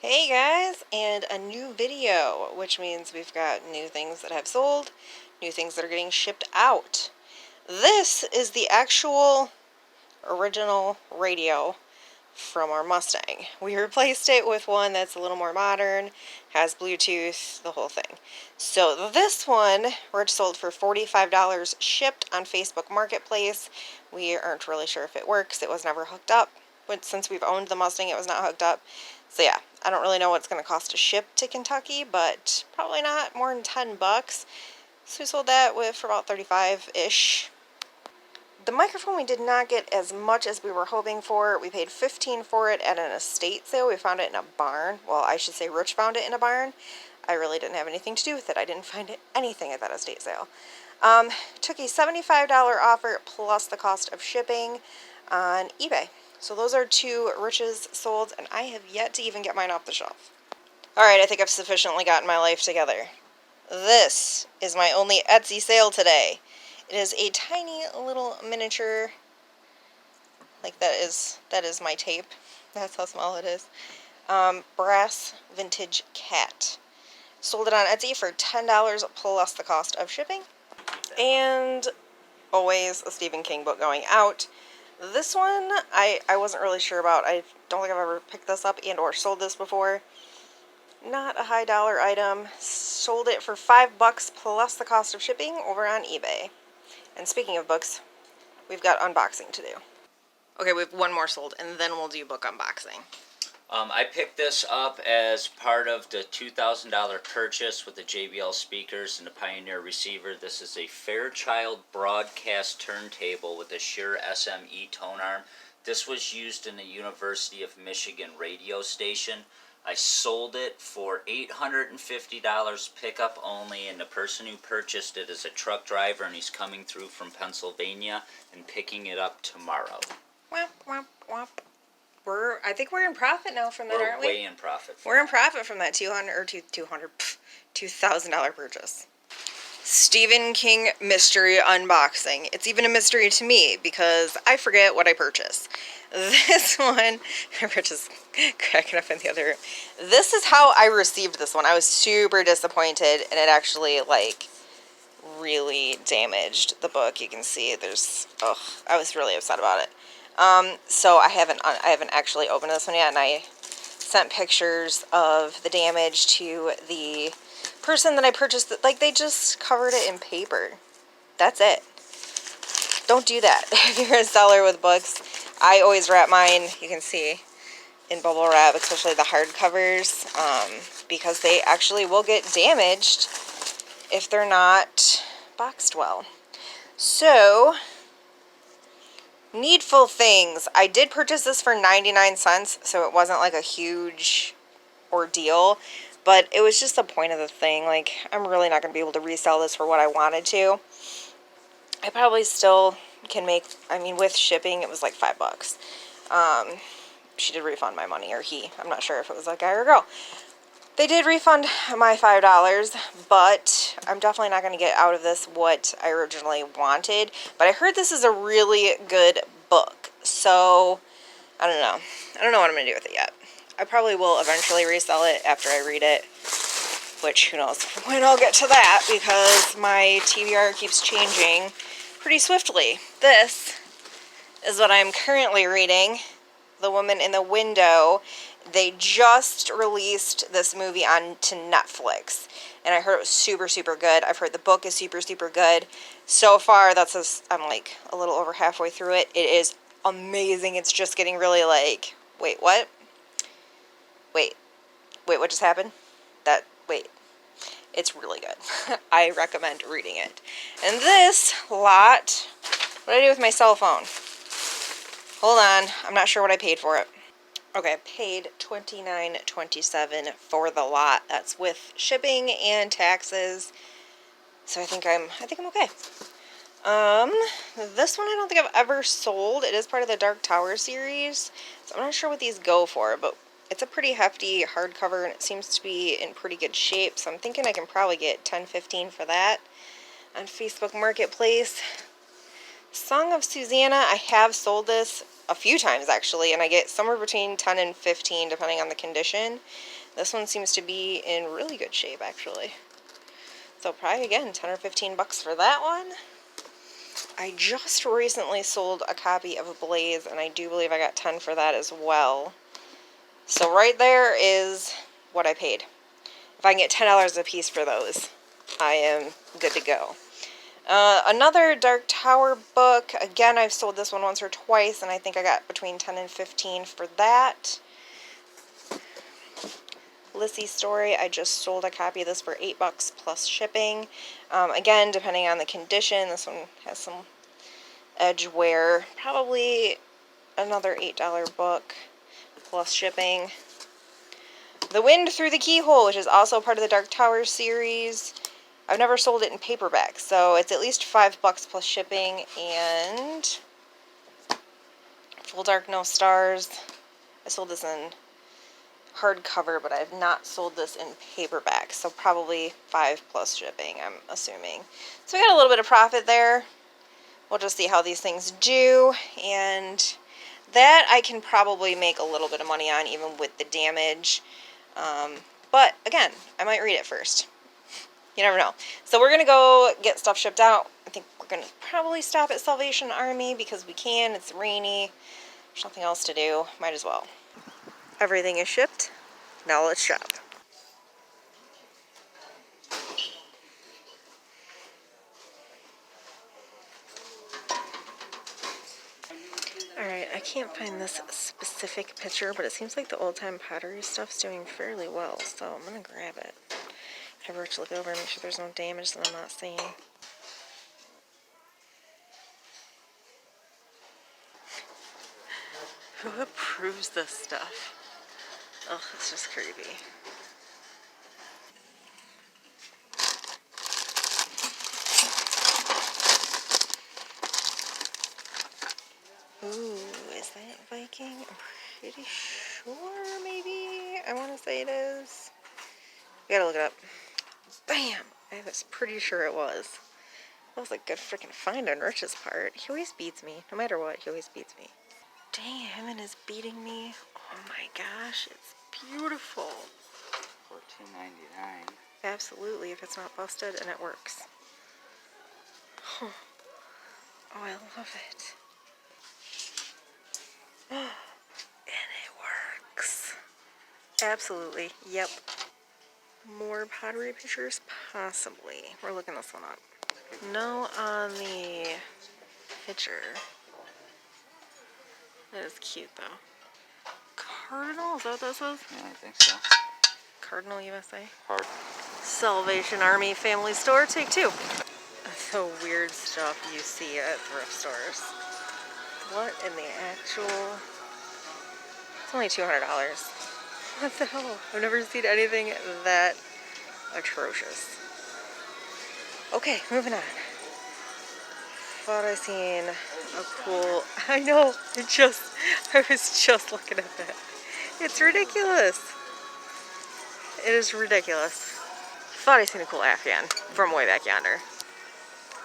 Hey guys, and a new video, which means we've got new things that have sold, new things that are getting shipped out. This is the actual original radio from our Mustang. We replaced it with one that's a little more modern, has Bluetooth, the whole thing. So this one, Rich sold for $45 shipped on Facebook Marketplace. We aren't really sure if it works. It was never hooked up. But since we've owned the Mustang, it was not hooked up. So yeah, I don't really know what it's going to cost to ship to Kentucky, but probably not more than 10 bucks. So we sold that for about 35-ish. The microphone we did not get as much as we were hoping for. We paid $15 for it at an estate sale. We found it in a barn. Well, I should say Rich found it in a barn. I really didn't have anything to do with it. I didn't find anything at that estate sale. Took a $75 offer plus the cost of shipping on eBay. So those are two Rich's sold, and I have yet to even get mine off the shelf. Alright, I think I've sufficiently gotten my life together. This is my only Etsy sale today. It is a tiny little miniature, like that is my tape. That's how small it is. Brass vintage cat. Sold it on Etsy for $10 plus the cost of shipping. And always a Stephen King book going out. This one, I wasn't really sure about. I don't think I've ever picked this up and or sold this before. Not a high dollar item. Sold it for $5 plus the cost of shipping over on eBay. And speaking of books, we've got unboxing to do. Okay, we have one more sold, and then we'll do book unboxing. I picked this up as part of the $2,000 purchase with the JBL speakers and the Pioneer receiver. This is a Fairchild broadcast turntable with a Shure SME tone arm. This was used in the University of Michigan radio station. I sold it for $850 pickup only, and the person who purchased it is a truck driver, and he's coming through from Pennsylvania and picking it up tomorrow. Womp, womp, womp. I think we're in profit now from that, aren't we? We're way in profit. We're in profit from that $2,000 purchase. Stephen King mystery unboxing. It's even a mystery to me because I forget what I purchase. This one, Rich is cracking up in the other room. This is how I received this one. I was super disappointed, and it actually, really damaged the book. You can see I was really upset about it. So I haven't actually opened this one yet, and I sent pictures of the damage to the person that I purchased it. Like, they just covered it in paper. That's it. Don't do that. If you're a seller with books, I always wrap mine, you can see, in bubble wrap, especially the hardcovers, because they actually will get damaged if they're not boxed well. So, Needful Things. I did purchase this for 99 cents, so it wasn't like a huge ordeal, but it was just the point of the thing. Like, I'm really not going to be able to resell this for what I wanted to. I probably still can make, with shipping, it was like $5. She did refund my money, or he. I'm not sure if it was a guy or a girl. They did refund my $5, but I'm definitely not going to get out of this what I originally wanted. But I heard this is a really good book, so I don't know. I don't know what I'm going to do with it yet. I probably will eventually resell it after I read it, which who knows when I'll get to that, because my TBR keeps changing pretty swiftly. This is what I'm currently reading, The Woman in the Window. They just released this movie onto Netflix, and I heard it was super, super good. I've heard the book is super, super good. So far, I'm like a little over halfway through it. It is amazing. It's just getting really like, wait, what? Wait, what just happened? It's really good. I recommend reading it. And this lot, what did I do with my cell phone? Hold on, I'm not sure what I paid for it. Okay, I paid $29.27 for the lot. That's with shipping and taxes. So I think I'm okay. This one I don't think I've ever sold. It is part of the Dark Tower series. So I'm not sure what these go for, but it's a pretty hefty hardcover, and it seems to be in pretty good shape. So I'm thinking I can probably get $10-15 for that on Facebook Marketplace. Song of Susanna, I have sold this a few times actually, and I get somewhere between 10 and 15 depending on the condition. This one seems to be in really good shape actually. So probably again 10 or 15 bucks for that one. I just recently sold a copy of Blaze, and I do believe I got 10 for that as well. So right there is what I paid. If I can get $10 a piece for those, I am good to go. Another Dark Tower book. Again, I've sold this one once or twice, and I think I got between 10 and 15 for that. Lissy's Story. I just sold a copy of this for $8 plus shipping. Again, depending on the condition, this one has some edge wear. Probably another $8 book plus shipping. The Wind Through the Keyhole, which is also part of the Dark Tower series. I've never sold it in paperback, so it's at least $5 plus shipping. And Full Dark No Stars. I sold this in hardcover, but I've not sold this in paperback, so probably $5 plus shipping, I'm assuming. So we got a little bit of profit there. We'll just see how these things do, and that I can probably make a little bit of money on, even with the damage. But again, I might read it first. You never know. So we're going to go get stuff shipped out. I think we're going to probably stop at Salvation Army because we can. It's rainy. There's nothing else to do. Might as well. Everything is shipped. Now let's shop. Alright, I can't find this specific picture, but it seems like the old-time pottery stuff's doing fairly well, so I'm going to grab it. Have her to look over and make sure there's no damage that I'm not seeing. Who approves this stuff? Ugh, it's just creepy. Ooh, is that Viking? I'm pretty sure, maybe? I want to say it is. We gotta look it up. Bam! I was pretty sure it was. That was a good freaking find on Rich's part. He always beats me. No matter what, he always beats me. Dang, him and his beating me. Oh my gosh, it's beautiful. $14.99. Absolutely, if it's not busted and it works. Oh, I love it. And it works. Absolutely, yep. More pottery pictures? Possibly. We're looking this one up. No on the picture. That is cute though. Cardinal? Is that what this was? Yeah, I think so. Cardinal USA. Hard. Salvation Army Family Store, take 2. The weird stuff you see at thrift stores. What in the actual... It's only $200. What the hell? I've never seen anything that atrocious. Okay, moving on. Thought I seen a cool... I know, I was just looking at that. It's ridiculous. It is ridiculous. Thought I seen a cool Afghan from way back yonder.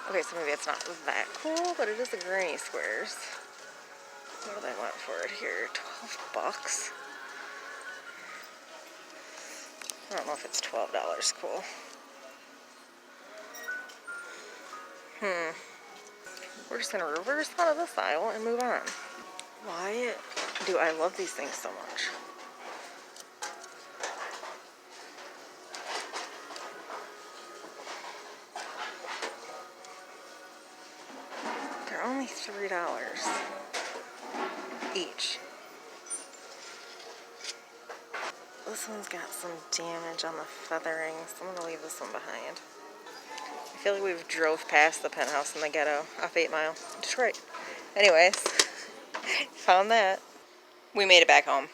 Okay, so maybe it's not that cool, but it is the granny squares. What do they want for it here? $12. I don't know if it's $12 cool. We're just going to reverse out of this aisle and move on. Why do I love these things so much? They're only $3 each. This one's got some damage on the feathering, so I'm going to leave this one behind. I feel like we've drove past the penthouse in the ghetto off 8 Mile, Detroit. Anyways, found that. We made it back home,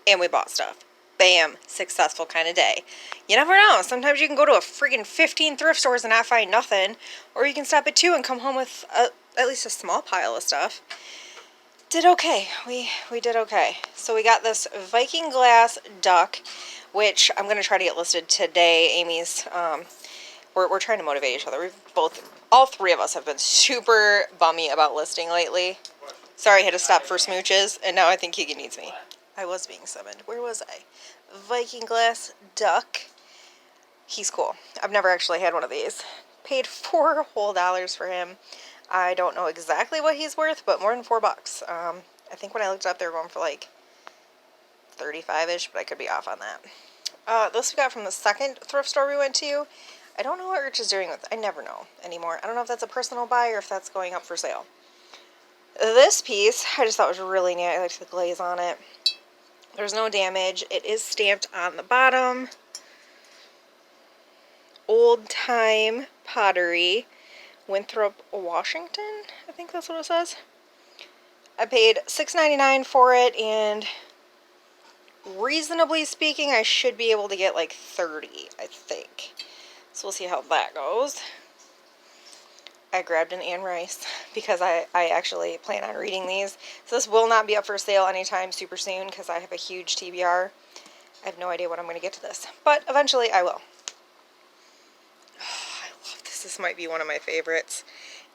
and we bought stuff. Bam, successful kind of day. You never know. Sometimes you can go to a freaking 15 thrift stores and not find nothing, or you can stop at 2 and come home with at least a small pile of stuff. Did okay. We did okay. So we got this Viking glass duck, which I'm going to try to get listed today. Amy's, we're trying to motivate each other. All 3 of us have been super bummy about listing lately. Sorry, I had to stop for smooches, and now I think Keegan needs me. I was being summoned. Where was I? Viking glass duck. He's cool. I've never actually had one of these. Paid $4 whole for him. I don't know exactly what he's worth, but more than $4. I think when I looked it up, they were going for like 35-ish, but I could be off on that. This we got from the second thrift store we went to. I don't know what Rich is doing with it. I never know anymore. I don't know if that's a personal buy or if that's going up for sale. This piece, I just thought was really neat. I liked the glaze on it. There's no damage. It is stamped on the bottom. Old time pottery. Winthrop, Washington. I think that's what it says. I paid $6.99 for it, and reasonably speaking, I should be able to get like 30, I think. So we'll see how that goes. I grabbed an Anne Rice because I actually plan on reading these. So this will not be up for sale anytime super soon because I have a huge TBR. I have no idea when I'm going to get to this, but eventually I will. Oh, I love this. This might be one of my favorites.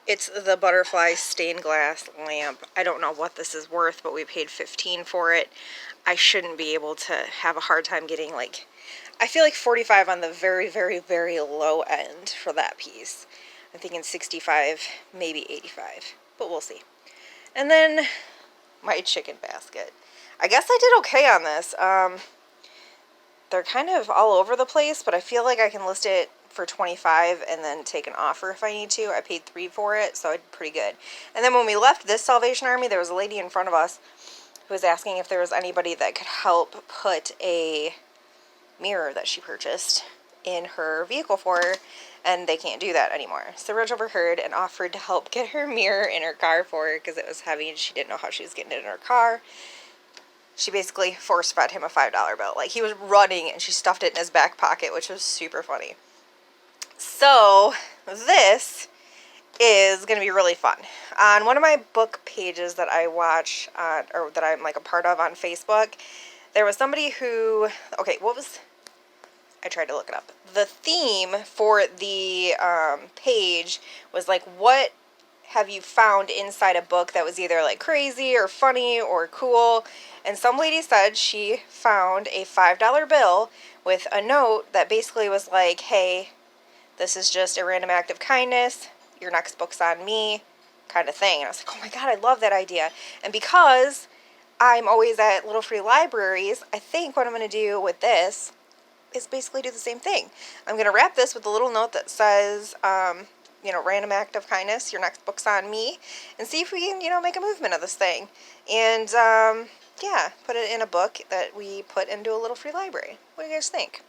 It's the butterfly stained glass lamp. I don't know what this is worth, but we paid $15 for it. I shouldn't be able to have a hard time getting like, I feel like 45 on the very, very, very low end for that piece. I'm thinking 65, maybe 85, but we'll see. And then my chicken basket. I guess I did okay on this. They're kind of all over the place, but I feel like I can list it for 25 and then take an offer if I need to. I paid $3 for it, so I did pretty good. And then when we left this Salvation Army, there was a lady in front of us who was asking if there was anybody that could help put a mirror that she purchased in her vehicle for her, and they can't do that anymore. So Rich overheard and offered to help get her mirror in her car for her because it was heavy and she didn't know how she was getting it in her car. She basically force-fed him a $5 bill. Like, he was running and she stuffed it in his back pocket, which was super funny. So this is going to be really fun. On one of my book pages that I watch, or that I'm like a part of on Facebook, there was somebody who, okay, what was, I tried to look it up. The theme for the page was like, what have you found inside a book that was either like crazy or funny or cool? And some lady said she found a $5 bill with a note that basically was like, hey, this is just a random act of kindness. Your next book's on me, kind of thing. And I was like, oh my God, I love that idea. And because I'm always at little free libraries, I think what I'm going to do with this is basically do the same thing. I'm going to wrap this with a little note that says, random act of kindness, your next book's on me, and see if we can, make a movement of this thing. And, put it in a book that we put into a little free library. What do you guys think?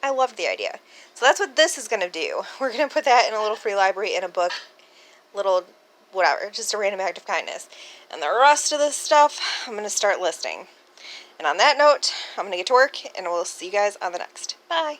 I love the idea. So that's what this is going to do. We're going to put that in a little free library in a book, little whatever, just a random act of kindness. And the rest of this stuff, I'm going to start listing. And on that note, I'm going to get to work, and we'll see you guys on the next. Bye.